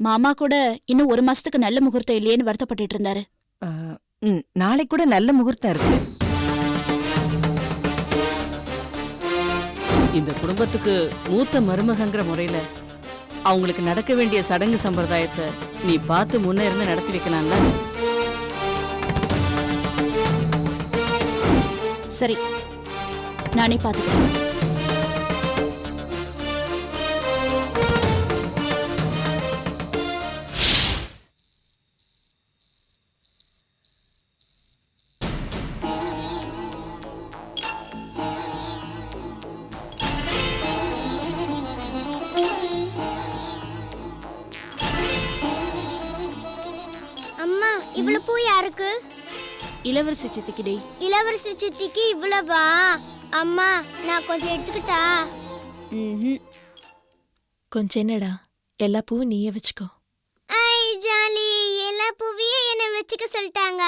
மாமா கூட இன்னும் 1 மாசத்துக்கு நல்ல முகூர்த்தம் இல்லையேன்னு வருத்தப்பட்டுட்டு இருந்தாரு. நாளைக்கு கூட நல்ல முகூர்த்தம் இருக்கு. இந்த குடும்பத்துக்கு மூத்த மருமகங்கிற முறையில அவங்களுக்கு நடக்க வேண்டிய சடங்கு சம்பிரதாயத்தை நீ பார்த்து முன்ன இருந்து நடத்தி வைக்கலாம்ல. சரி, நானே பாத்துக்கிறேன். அம்மா, இவ்வளவு பூ யாருக்கு? இளவரசி சித்திக்கிடே. இளவரசி சித்திக்கு இவ்வளவா? அம்மா, நான் கொஞ்சம் எடுத்துக்கிட்டா? கொஞ்சம் என்னடா, எல்லா பூவும் நீயே வச்சுக்கோ. ஐ ஜாலி, எல்லா பூவையும் என்ன வச்சுக்க சொல்லிட்டாங்க.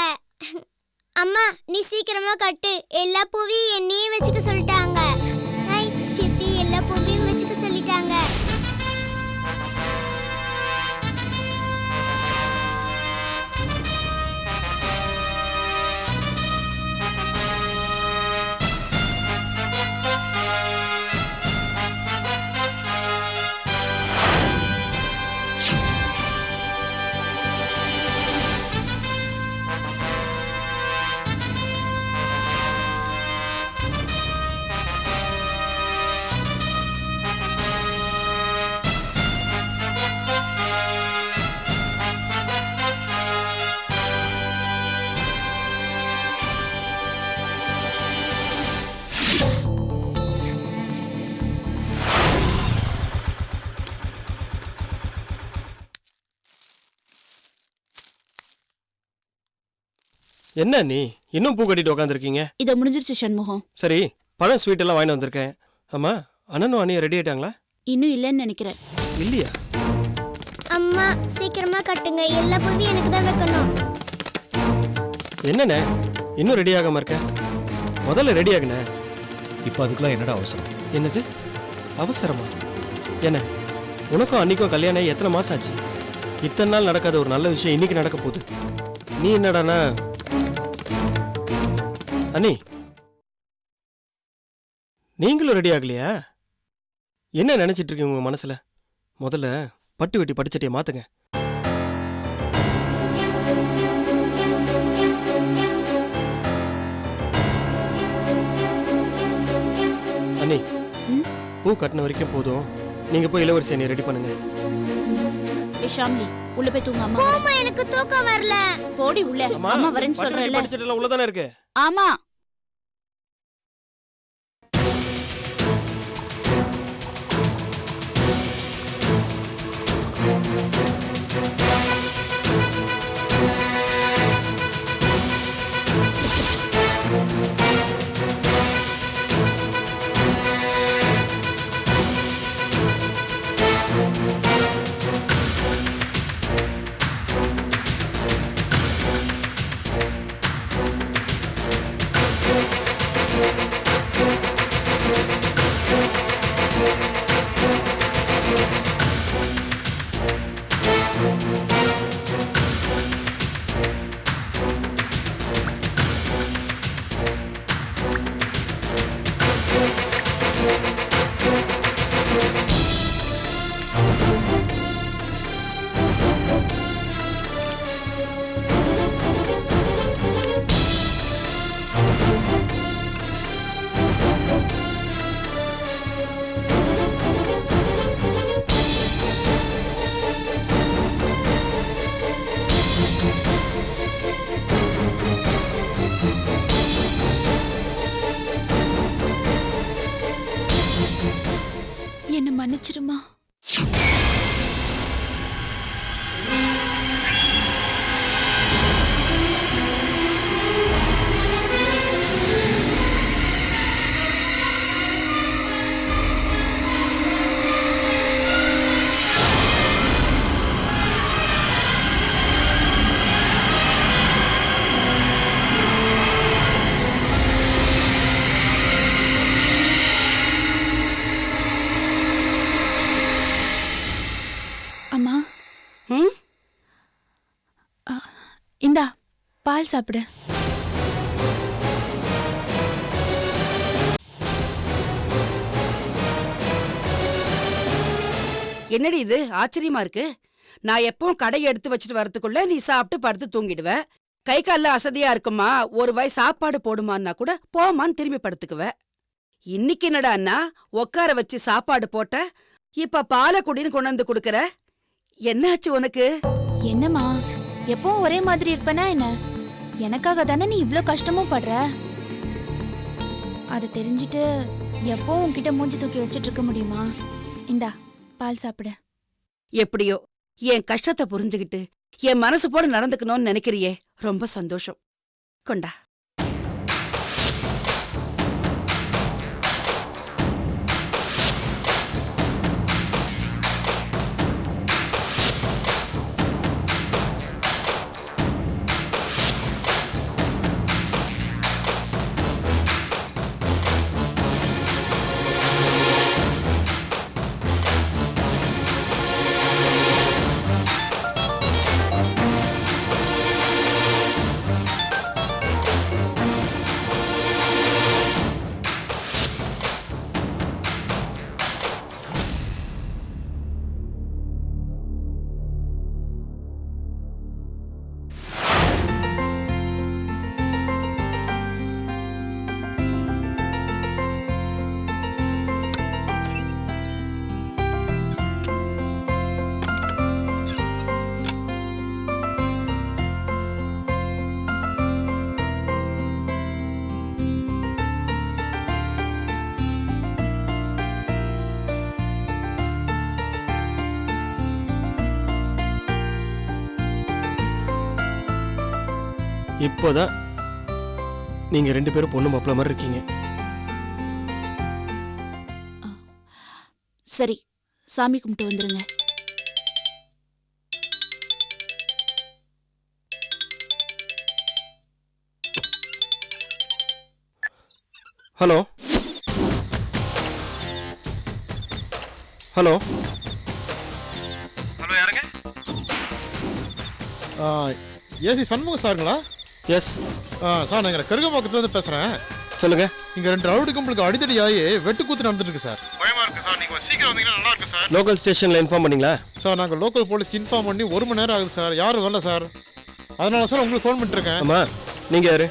அம்மா, நீ சீக்கிரமா கட்டு, எல்லா பூவையும் என்னையே வச்சுக்க சொல்லிட்டாங்க. ஐ சித்தி, எல்லா பூவையும் வச்சுக்க சொல்லிட்டாங்க. என்ன நீ இன்னும் பூ கட்டிட்டு உட்காந்துருக்கீங்க? இத முடிஞ்சிருச்சு சண்முகம். சரி, பழம் ஸ்வீட் எல்லாம் வாங்கிட்டு வந்திருக்கேன். ஆமா, அண்ணனும் அண்ணியும் ரெடி ஆயிட்டாங்களா? இன்னும் இல்லைன்னு நினைக்கிறேன். இல்லையா? அம்மா, சீக்கிரமா கட்டுங்க, எல்லா பூவையும் எனக்கு தான் வைக்கணும். என்னண்ணே இன்னும் ரெடி ஆகாம இருக்க? முதல்ல ரெடி ஆகுனே. இப்போ அதுக்கெல்லாம் என்னடா அவசரம்? என்னது அவசரமா? என்ன, உனக்கும் அன்னிக்கும் கல்யாணம் எத்தனை மாசம் ஆச்சு? இத்தனை நாள் நடக்காத ஒரு நல்ல விஷயம் இன்னைக்கு நடக்க போகுது. நீ என்னடானா? அண்ணி, நீங்களும் ரெடி ஆகலையா? என்ன நினைச்சிட்டு இருக்கீங்க உங்க மனசுல? முதல்ல பட்டு வெட்டி படிச்சட்டியை மாத்துங்க. அண்ணி, பூ கட்டின வரைக்கும் போதும். நீங்க போய் இளவரசி அண்ணியை ரெடி பண்ணுங்க. ஷாம்லி, உள்ள போய் தூங்க. அம்மா அம்மா, எனக்கு தூக்கம் வரல. போடி உள்ள. அம்மா வரேன்னு சொல்றேன்ல. படிச்சட்டெல்லாம் உள்ளதானே இருக்கு. ஆமா. என்ன மன்னிச்சிருமா. பால் சாப்பிடு. என்னடி இது ஆச்சரியமா இருக்கு? நான் எப்பவும் கடையை எடுத்து வச்சுட்டு வரதுக்குள்ள நீ சாப்பிட்டு படுத்து தூங்கிடுவ. கை கால்ல அசதியா இருக்குமா, ஒரு வாய் சாப்பாடு போடுமான்னா கூட போமான்னு திரும்பி படுத்துக்குவ. இன்னைக்கு என்னடான்னா உட்கார வச்சு சாப்பாடு போட்ட, இப்ப பாலை குடின்னு கொண்டு வந்து குடுக்கற. என்னாச்சு உனக்கு? என்னம்மா எப்பவும் ஒரே மாதிரி இருப்பனா என்ன? எனக்காக தானே நீ இவ்ளோ கஷ்டமும் படுற. அதை தெரிஞ்சுட்டு எப்பவும் உன்கிட்ட மூஞ்சி தூக்கி வச்சிட்டு இருக்க முடியுமா? இந்தா பால் சாப்பிடு. எப்படியோ என் கஷ்டத்தை புரிஞ்சுகிட்டு என் மனசு போல நடந்துக்கணும்னு நினைக்கிறியே, ரொம்ப சந்தோஷம். கொண்டா. இப்போதான் நீங்க 2 பேரும் பொண்ணு மாப்பிள்ள மாதிரி இருக்கீங்க. சரி, சாமி கும்பிட்டு வந்துருங்க. ஹலோ ஹலோ ஹலோ, யாருங்க? ஏசி சண்முகம் சாருங்களா? எஸ் சார், நான் கருகம்பாக்கத்துலேருந்து பேசுகிறேன். சொல்லுங்க. இங்கே 2 ரவுடி கும்பலுக்கு அடித்தடி ஆகி வெட்டுக்கூத்து நடந்துட்டு இருக்கு சார். பயமா இருக்கு சார். நீங்கள் சீக்கிரம் வந்தீங்கன்னா நல்லா இருக்கு சார். லோக்கல் ஸ்டேஷன்ல இன்ஃபார்ம் பண்ணீங்களா? சார், நாங்கள் லோக்கல் போலீஸ்க்கு இன்ஃபார்ம் பண்ணி 1 மணி நேரம் ஆகுது சார். யாரும் வரல சார். அதனால சார் உங்களுக்கு ஃபோன் பண்ணிட்டுருக்கேன். ஆமா, நீங்க யாரு?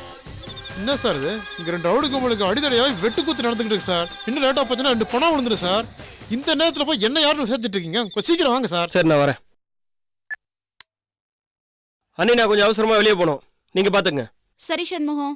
என்ன சார் இது? இங்கே 2 ரவுடி கும்பலுக்கு அடித்தடி ஆகி வெட்டுக்கூத்து நடந்துக்கிட்டு இருக்கு சார். இன்னும் லேட்டாக பார்த்தீங்கன்னா 2 பணம் விழுந்துரு சார். இந்த நேரத்தில் போய் என்ன யாருன்னு விசாரிச்சுட்டு இருக்கீங்க? கொஞ்சம் சீக்கிரம் வாங்க சார். சரி, நான் வரேன். அண்ணி, நான் கொஞ்சம் அவசரமா வெளியே போகணும், நீங்க பாத்துங்க. சரி சண்முகம்.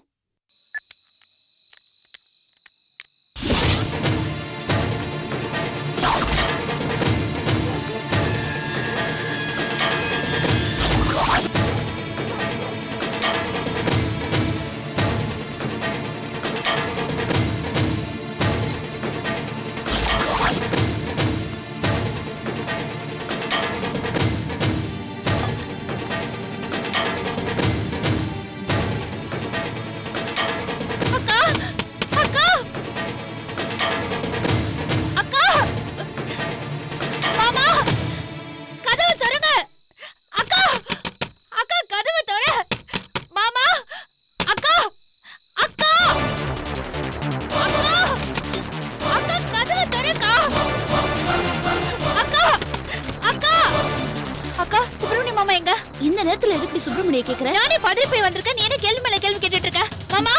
இந்த நேரத்துல எதுக்கு சுப்பிரமணிய கேக்குற? நானே பதறி போய் வந்திருக்கேன். நீ என்ன கேள்வி மேல கேள்வி கேட்டுட்டு இருக்க? மாமா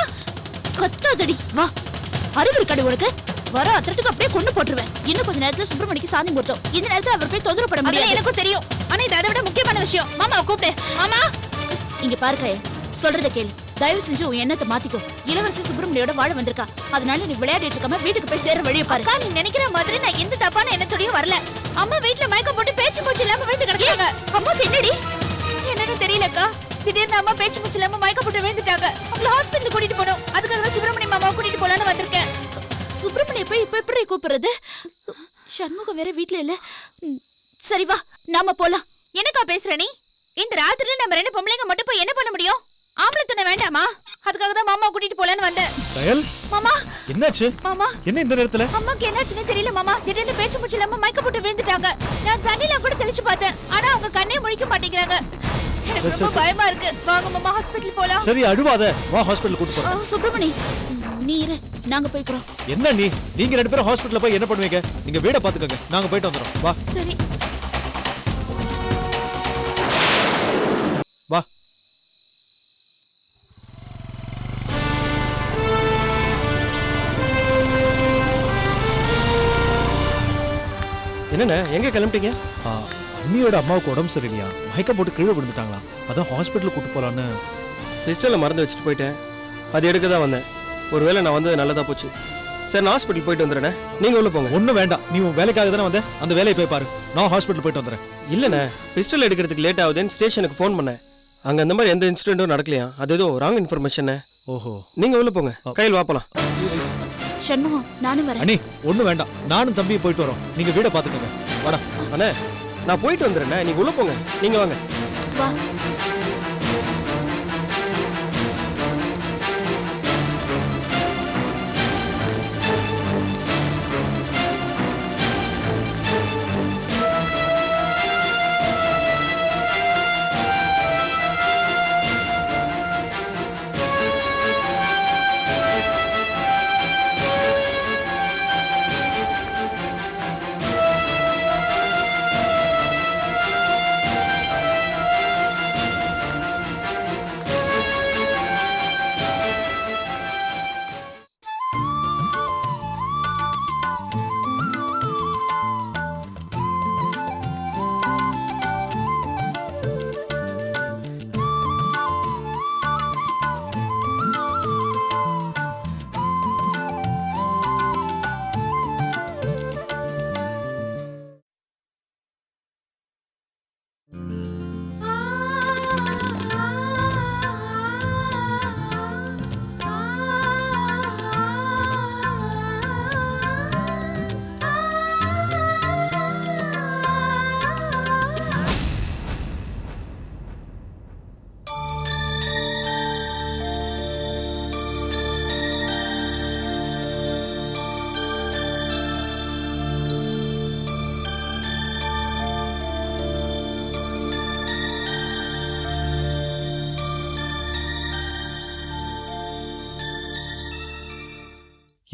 கத்தாதடி, வா. அறிவு இருக்காடி உனக்கு? வர அத்தரத்துக்கு அப்படியே கொண்டு போட்டுருவேன். இன்னும் கொஞ்ச நேரத்துல சுப்பிரமணிக்கு சாந்தி கொடுத்தோம். இந்த நேரத்துல அவர் போய் தொந்தரவு பண்ண முடியாது. எனக்கும் தெரியும். ஆனா இது அதை விட முக்கியமான விஷயம். மாமா கூப்பிடு. மாமா இங்க பாருக்க, சொல்றத கேளு. தயவு செஞ்சு உன் எண்ணத்தை மாத்திக்கோ. இளவரசி சுப்பிரமணியோட வாழ வந்திருக்கா. அதனால நீ விளையாடிட்டு இருக்காம வீட்டுக்கு போய் சேர வழியை பாரு. நீ நினைக்கிற மாதிரி நான் எந்த தப்பான எண்ணத்தோடயும் வரல. அம்மா வீட்டுல மயக்கம் போட்டு பேச்சு மூச்சு இல்லாம விழுந்து கிடக்காங்க. அம்மாக்கு என்னடி? என்னன்னு தெரியலக்கா. திடீர்னு அம்மா பேச்சு மூச்சு இல்லாம மயக்கம் போட்டு விழுந்துட்டாங்க. அவங்கள ஹாஸ்பிட்டல் கூட்டிட்டு போனோம். அதுக்காக தான் சுப்பிரமணிய மாமாவை கூட்டிட்டு போலான்னு வந்திருக்கேன். சுப்பிரமணிய போய் இப்ப எப்படி கூப்பிடுறது? சண்முகம் வேற வீட்டுல இல்ல. சரி வா, நாம போலாம். என்னக்கா பேசுற நீ? இந்த ராத்திரில நம்ம 2 பொம்பளைங்க மட்டும் போய் என்ன பண்ண முடியும்? ஆம்பளை துணை வேண்டாமா? அதுக்காக தான் மாமா கூட்டிட்டு போலான்னு வந்தேன். தயல், மாமா என்னாச்சு? மாமா என்ன இந்த நேரத்துல? அம்மாக்கு என்னாச்சுன்னு தெரியல மாமா. திடீர்னு பேச்சு மூச்சு இல்லாம மயக்கம் போட்டு விழுந்துட்டாங்க. நான் தண்ணில கூட தெளிச்சு பார்த்தேன். ஆனா அவங்க கண்ணே முழிக்க மாட்டேங்கிறாங்க. எனக்கு ரொம்ப பயமா இருக்கு. வாங்க மாமா ஹாஸ்பிடல் போலாம். சரி அழுவாத, வா ஹாஸ்பிடல் கூட்டு போறேன். சுப்பிரமணி நீ இரு, நாங்க போய்க்கிறோம். என்ன நீங்க 2 பேரும் ஹாஸ்பிடல்ல போய் என்ன பண்ணுவீங்க? நீங்க வீட பாத்துக்கங்க, நாங்க போயிட்டு வந்துறோம். வா சரி. வா. என்னண்ணே எங்க கிளம்பிட்டீங்க? அண்ணியோட அம்மாவுக்கு உடம்பு சரியில்லையா, மயக்கம் போட்டு கீழே விழுந்துட்டாங்களாம். அதான் ஹாஸ்பிட்டல் கூட்டு போலான்னு. பிஸ்டலை மறந்து வச்சுட்டு போயிட்டேன், அது எடுக்க தான் வந்தேன். ஒருவேளை நான் வந்து நல்லதா போச்சு. சரி நான் ஹாஸ்பிட்டல் போயிட்டு வந்துடுறேன், நீங்க உள்ள போங்க. ஒன்றும் வேண்டாம், நீ உன் வேலைக்காக தானே வந்த, அந்த வேலையை போய் பாரு. நான் ஹாஸ்பிட்டல் போயிட்டு வந்துடுறேன். இல்லைண்ணே, பிஸ்டல் எடுக்கிறதுக்கு லேட் ஆகுதுன்னு ஸ்டேஷனுக்கு ஃபோன் பண்ணேன். அங்கே அந்த மாதிரி எந்த இன்சிடென்ட்டும் நடக்கலையா, அது ஏதோ ராங் இன்ஃபர்மேஷன். ஓஹோ, நீங்க உள்ள போங்க, கையில் வாப்பலாம். சண்முகம் நானும் வரேன். அண்ணி ஒன்றும் வேண்டாம், நானும் தம்பியும் போயிட்டு வரோம். நீங்க வீட பாத்துக்கங்க. வாடா. அண்ணே நான் போயிட்டு வந்துடுறேண்ணே, நீங்க உள்ள போங்க, நீங்க வாங்க. வா.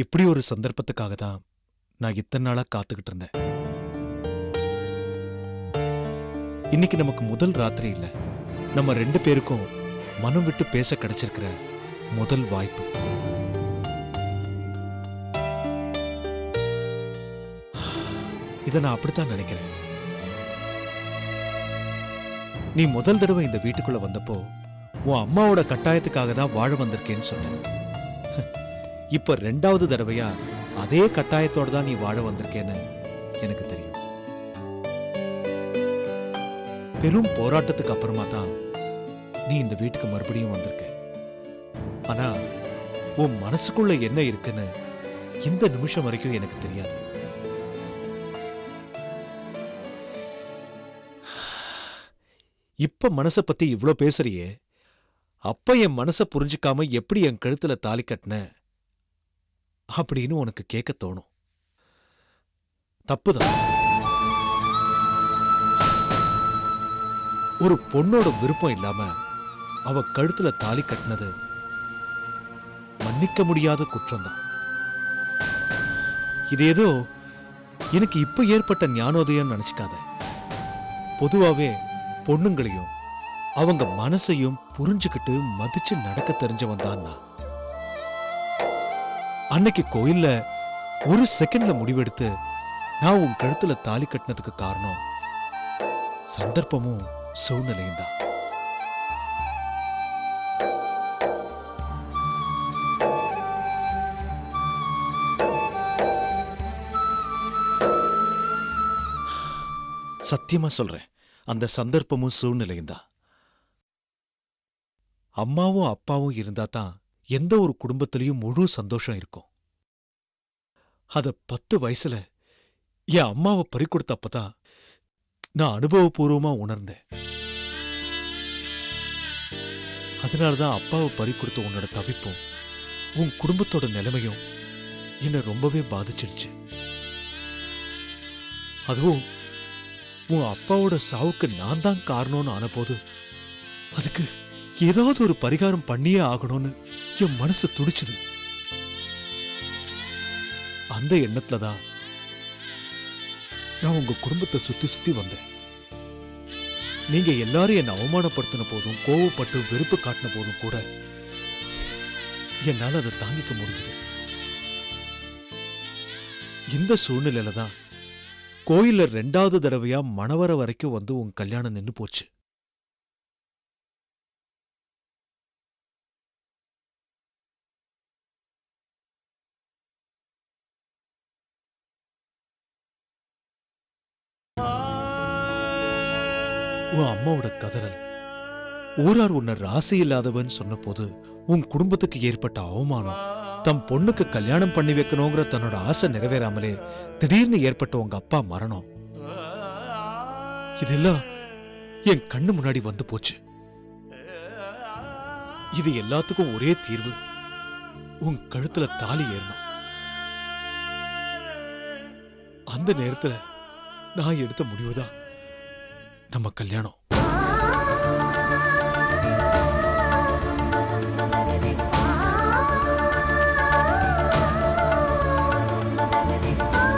இப்படி ஒரு சந்தர்ப்பத்துக்காக தான் நான் இத்தனை நாளா காத்துக்கிட்டு இருந்தேன். இன்னைக்கு நமக்கு முதல் ராத்திரி இல்ல, நம்ம 2 பேருக்கும் மனம் விட்டு பேச கிடைச்சிருக்கிற முதல் வாய்ப்பு. இதை நான் அப்படித்தான் நினைக்கிறேன். நீ முதல் தடவை இந்த வீட்டுக்குள்ள வந்தப்போ உன் அம்மாவோட கட்டாயத்துக்காக தான் வாழ வந்திருக்கேன்னு சொன்னேன். இப்ப 2வது தடவையா அதே கட்டாயத்தோட தான் நீ வாழ வந்திருக்கேன்னு எனக்கு தெரியும். பெரும் போராட்டத்துக்கு அப்புறமா தான் நீ இந்த வீட்டுக்கு மறுபடியும் வந்திருக்க. ஆனா உன் மனசுக்குள்ள என்ன இருக்குன்னு இந்த நிமிஷம் வரைக்கும் எனக்கு தெரியாது. இப்ப மனச பத்தி இவ்ளோ பேசுறியே, அப்ப என் மனச புரிஞ்சுக்காம எப்படி என் கழுத்துல தாலி கட்டின அப்படின்னு உனக்கு கேட்க தோணும். தப்புதான். ஒரு பொண்ணோட விருப்பம் இல்லாம அவ கழுத்துல தாலி கட்டினது மன்னிக்க முடியாத குற்றம்தான். இது ஏதோ எனக்கு இப்ப ஏற்பட்ட ஞானோதயம் நினைச்சுக்காத. பொதுவாவே பொண்ணுங்களையும் அவங்க மனசையும் புரிஞ்சுக்கிட்டு மதிச்சு நடக்க தெரிஞ்சவன் தான் நான். அன்னைக்கு கோயில்ல ஒரு செகண்ட்ல முடிவெடுத்து நான் உன் கழுத்துல தாலி கட்டினதுக்கு காரணம் சந்தர்ப்பமும் சூழ்நிலையும் தான். சத்தியமா சொல்றேன், அந்த சந்தர்ப்பமும் சூழ்நிலையும் தான். அம்மாவும் அப்பாவும் இருந்தா தான் எந்த ஒரு குடும்பத்திலையும் முழு சந்தோஷம் இருக்கும். அத 10 வயசுல என் அம்மாவை பறிக்கொடுத்தப்பதான் நான் அனுபவபூர்வமா உணர்ந்தேன். அதனாலதான் அப்பாவை பறிக்கொடுத்த உன்னோட தவிப்பும் உன் குடும்பத்தோட நிலைமையும் என்ன ரொம்பவே பாதிச்சிருச்சு. அதுவும் உன் அப்பாவோட சாவுக்கு நான் தான் காரணம்னு ஆனபோது அதுக்கு ஏதாவது ஒரு பரிகாரம் பண்ணியே ஆகணும்னு என் மனசு துடிச்சுது. அந்த எண்ணத்துலதான் நான் உங்க குடும்பத்தை சுத்தி சுத்தி வந்தேன். நீங்க எல்லாரும் என்னை அவமானப்படுத்தின போதும், கோவப்பட்டு வெறுப்பு காட்டின போதும் கூட என்னால அதை தாங்கிக்க முடிஞ்சது. இந்த சூழ்நிலையில தான் கோயில்ல 2வது தடவையா மணவர வரைக்கும் வந்து உன் கல்யாணம் நின்னு போச்சு. உன் அம்மாவோட கதறல், ஊரார் உன்னை ராசி இல்லாதவன் சொன்ன போது உன் குடும்பத்துக்கு ஏற்பட்ட அவமானம், தம் பொண்ணுக்கு கல்யாணம் பண்ணி வைக்கணுங்கிற தன்னோட ஆசை நிறைவேறாமலே திடீர்னு ஏற்பட்ட உங்க அப்பா மரணம், இதெல்லாம் என் கண்ணு முன்னாடி வந்து போச்சு. இது எல்லாத்துக்கும் ஒரே தீர்வு, உன் கழுத்துல தாலி ஏறணும். அந்த நேரத்துல நான் எடுத்த முடிவுதான் நம்ம கல்யாணம்.